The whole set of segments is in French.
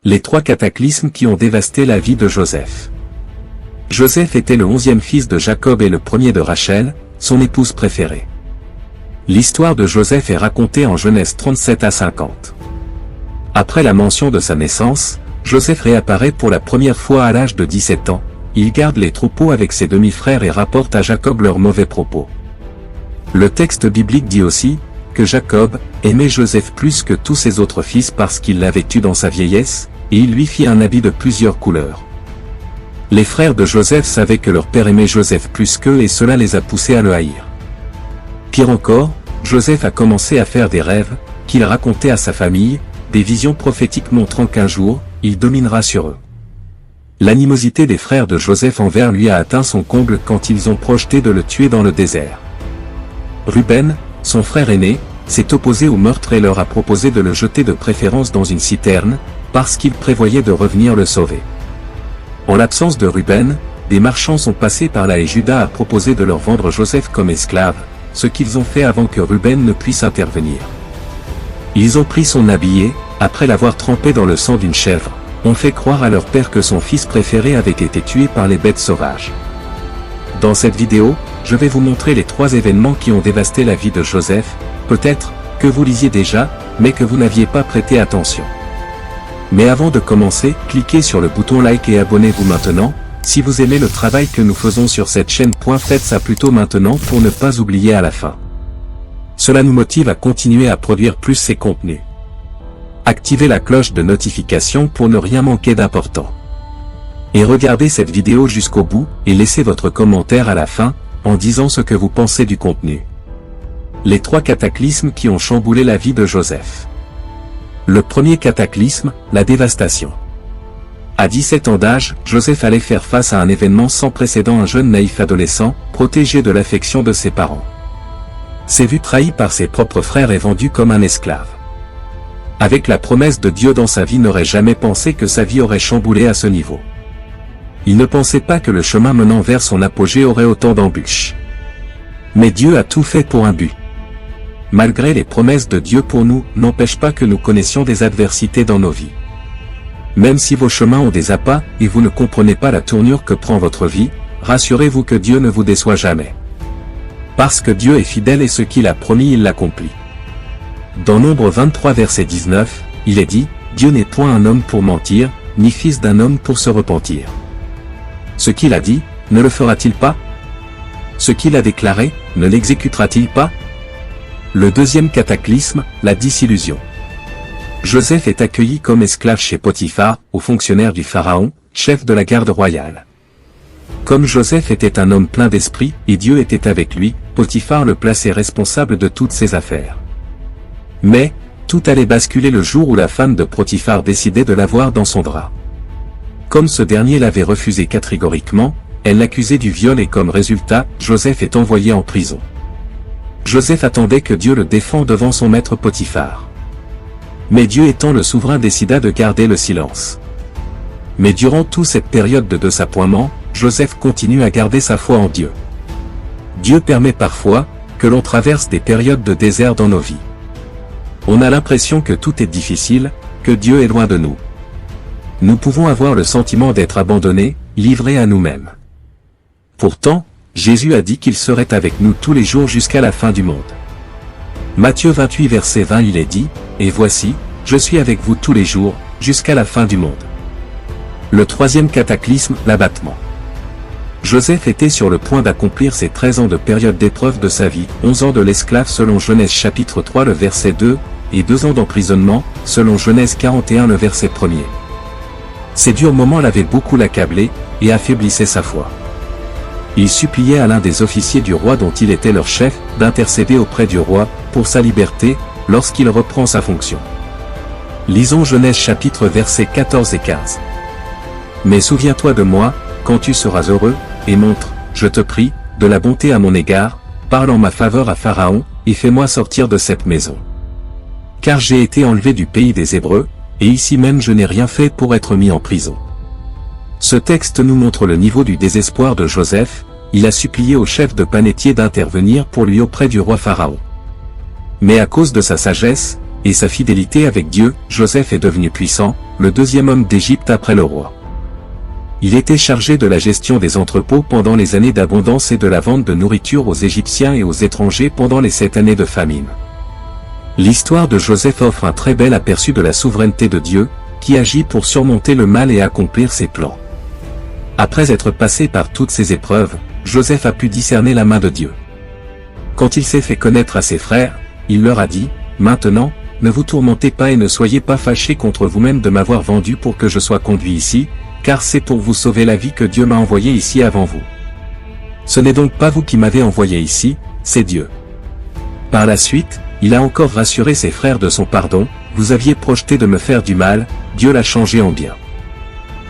Les 3 cataclysmes qui ont dévasté la vie de Joseph. Joseph était le 11e fils de Jacob et le premier de Rachel, son épouse préférée. L'histoire de Joseph est racontée en Genèse 37 à 50. Après la mention de sa naissance, Joseph réapparaît pour la première fois à l'âge de 17 ans, il garde les troupeaux avec ses demi-frères et rapporte à Jacob leurs mauvais propos. Le texte biblique dit aussi, que Jacob aimait Joseph plus que tous ses autres fils parce qu'il l'avait eu dans sa vieillesse, et il lui fit un habit de plusieurs couleurs. Les frères de Joseph savaient que leur père aimait Joseph plus qu'eux et cela les a poussés à le haïr. Pire encore, Joseph a commencé à faire des rêves, qu'il racontait à sa famille, des visions prophétiques montrant qu'un jour, il dominera sur eux. L'animosité des frères de Joseph envers lui a atteint son comble quand ils ont projeté de le tuer dans le désert. Ruben, son frère aîné, s'est opposé au meurtre et leur a proposé de le jeter de préférence dans une citerne, parce qu'il prévoyait de revenir le sauver. En l'absence de Ruben, des marchands sont passés par là et Juda a proposé de leur vendre Joseph comme esclave, ce qu'ils ont fait avant que Ruben ne puisse intervenir. Ils ont pris son habit et, après l'avoir trempé dans le sang d'une chèvre, ont fait croire à leur père que son fils préféré avait été tué par les bêtes sauvages. Dans cette vidéo, je vais vous montrer les 3 événements qui ont dévasté la vie de Joseph, peut-être que vous lisiez déjà, mais que vous n'aviez pas prêté attention. Mais avant de commencer, cliquez sur le bouton like et abonnez-vous maintenant, si vous aimez le travail que nous faisons sur cette chaîne. Faites ça plutôt maintenant pour ne pas oublier à la fin. Cela nous motive à continuer à produire plus ces contenus. Activez la cloche de notification pour ne rien manquer d'important. Et regardez cette vidéo jusqu'au bout, et laissez votre commentaire à la fin, en disant ce que vous pensez du contenu. Les 3 cataclysmes qui ont chamboulé la vie de Joseph. Le premier cataclysme, la dévastation. À 17 ans d'âge, Joseph allait faire face à un événement sans précédent. Un jeune naïf adolescent, protégé de l'affection de ses parents, s'est vu trahi par ses propres frères et vendu comme un esclave. Avec la promesse de Dieu dans sa vie, n'aurait jamais pensé que sa vie aurait chamboulé à ce niveau. Il ne pensait pas que le chemin menant vers son apogée aurait autant d'embûches. Mais Dieu a tout fait pour un but. Malgré les promesses de Dieu pour nous, n'empêche pas que nous connaissions des adversités dans nos vies. Même si vos chemins ont des appâts, et vous ne comprenez pas la tournure que prend votre vie, rassurez-vous que Dieu ne vous déçoit jamais. Parce que Dieu est fidèle et ce qu'il a promis il l'accomplit. Dans Nombre 23 verset 19, il est dit, « Dieu n'est point un homme pour mentir, ni fils d'un homme pour se repentir. Ce qu'il a dit, ne le fera-t-il pas? Ce qu'il a déclaré, ne l'exécutera-t-il pas ?» Le deuxième cataclysme, la disillusion. Joseph est accueilli comme esclave chez Potiphar, haut fonctionnaire du Pharaon, chef de la garde royale. Comme Joseph était un homme plein d'esprit, et Dieu était avec lui, Potiphar le plaçait responsable de toutes ses affaires. Mais, tout allait basculer le jour où la femme de Potiphar décidait de l'avoir dans son drap. Comme ce dernier l'avait refusé catégoriquement, elle l'accusait du viol et comme résultat, Joseph est envoyé en prison. Joseph attendait que Dieu le défende devant son maître Potiphar. Mais Dieu étant le souverain décida de garder le silence. Mais durant toute cette période de désappointement, Joseph continue à garder sa foi en Dieu. Dieu permet parfois que l'on traverse des périodes de désert dans nos vies. On a l'impression que tout est difficile, que Dieu est loin de nous. Nous pouvons avoir le sentiment d'être abandonnés, livrés à nous-mêmes. Pourtant, Jésus a dit qu'il serait avec nous tous les jours jusqu'à la fin du monde. Matthieu 28 verset 20 il est dit, « Et voici, je suis avec vous tous les jours, jusqu'à la fin du monde. » Le troisième cataclysme, l'abattement. Joseph était sur le point d'accomplir ses 13 ans de période d'épreuve de sa vie, 11 ans de l'esclave selon Genèse chapitre 3 le verset 2, et 2 ans d'emprisonnement, selon Genèse 41 le verset 1er. Ces durs moments l'avaient beaucoup accablé, et affaiblissaient sa foi. Il suppliait à l'un des officiers du roi dont il était leur chef, d'intercéder auprès du roi, pour sa liberté, lorsqu'il reprend sa fonction. Lisons Genèse chapitre versets 14 et 15. « Mais souviens-toi de moi, quand tu seras heureux, et montre, je te prie, de la bonté à mon égard, parle en ma faveur à Pharaon, et fais-moi sortir de cette maison. Car j'ai été enlevé du pays des Hébreux, et ici même je n'ai rien fait pour être mis en prison. » Ce texte nous montre le niveau du désespoir de Joseph. Il a supplié au chef de panetier d'intervenir pour lui auprès du roi Pharaon. Mais à cause de sa sagesse, et sa fidélité avec Dieu, Joseph est devenu puissant, le deuxième homme d'Égypte après le roi. Il était chargé de la gestion des entrepôts pendant les années d'abondance et de la vente de nourriture aux Égyptiens et aux étrangers pendant les 7 années de famine. L'histoire de Joseph offre un très bel aperçu de la souveraineté de Dieu, qui agit pour surmonter le mal et accomplir ses plans. Après être passé par toutes ces épreuves, Joseph a pu discerner la main de Dieu. Quand il s'est fait connaître à ses frères, il leur a dit, « Maintenant, ne vous tourmentez pas et ne soyez pas fâchés contre vous-même de m'avoir vendu pour que je sois conduit ici, car c'est pour vous sauver la vie que Dieu m'a envoyé ici avant vous. Ce n'est donc pas vous qui m'avez envoyé ici, c'est Dieu. » Par la suite, il a encore rassuré ses frères de son pardon, « Vous aviez projeté de me faire du mal, Dieu l'a changé en bien. »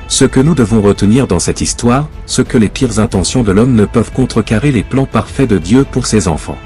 Ce que nous devons retenir dans cette histoire, c'est que les pires intentions de l'homme ne peuvent contrecarrer les plans parfaits de Dieu pour ses enfants.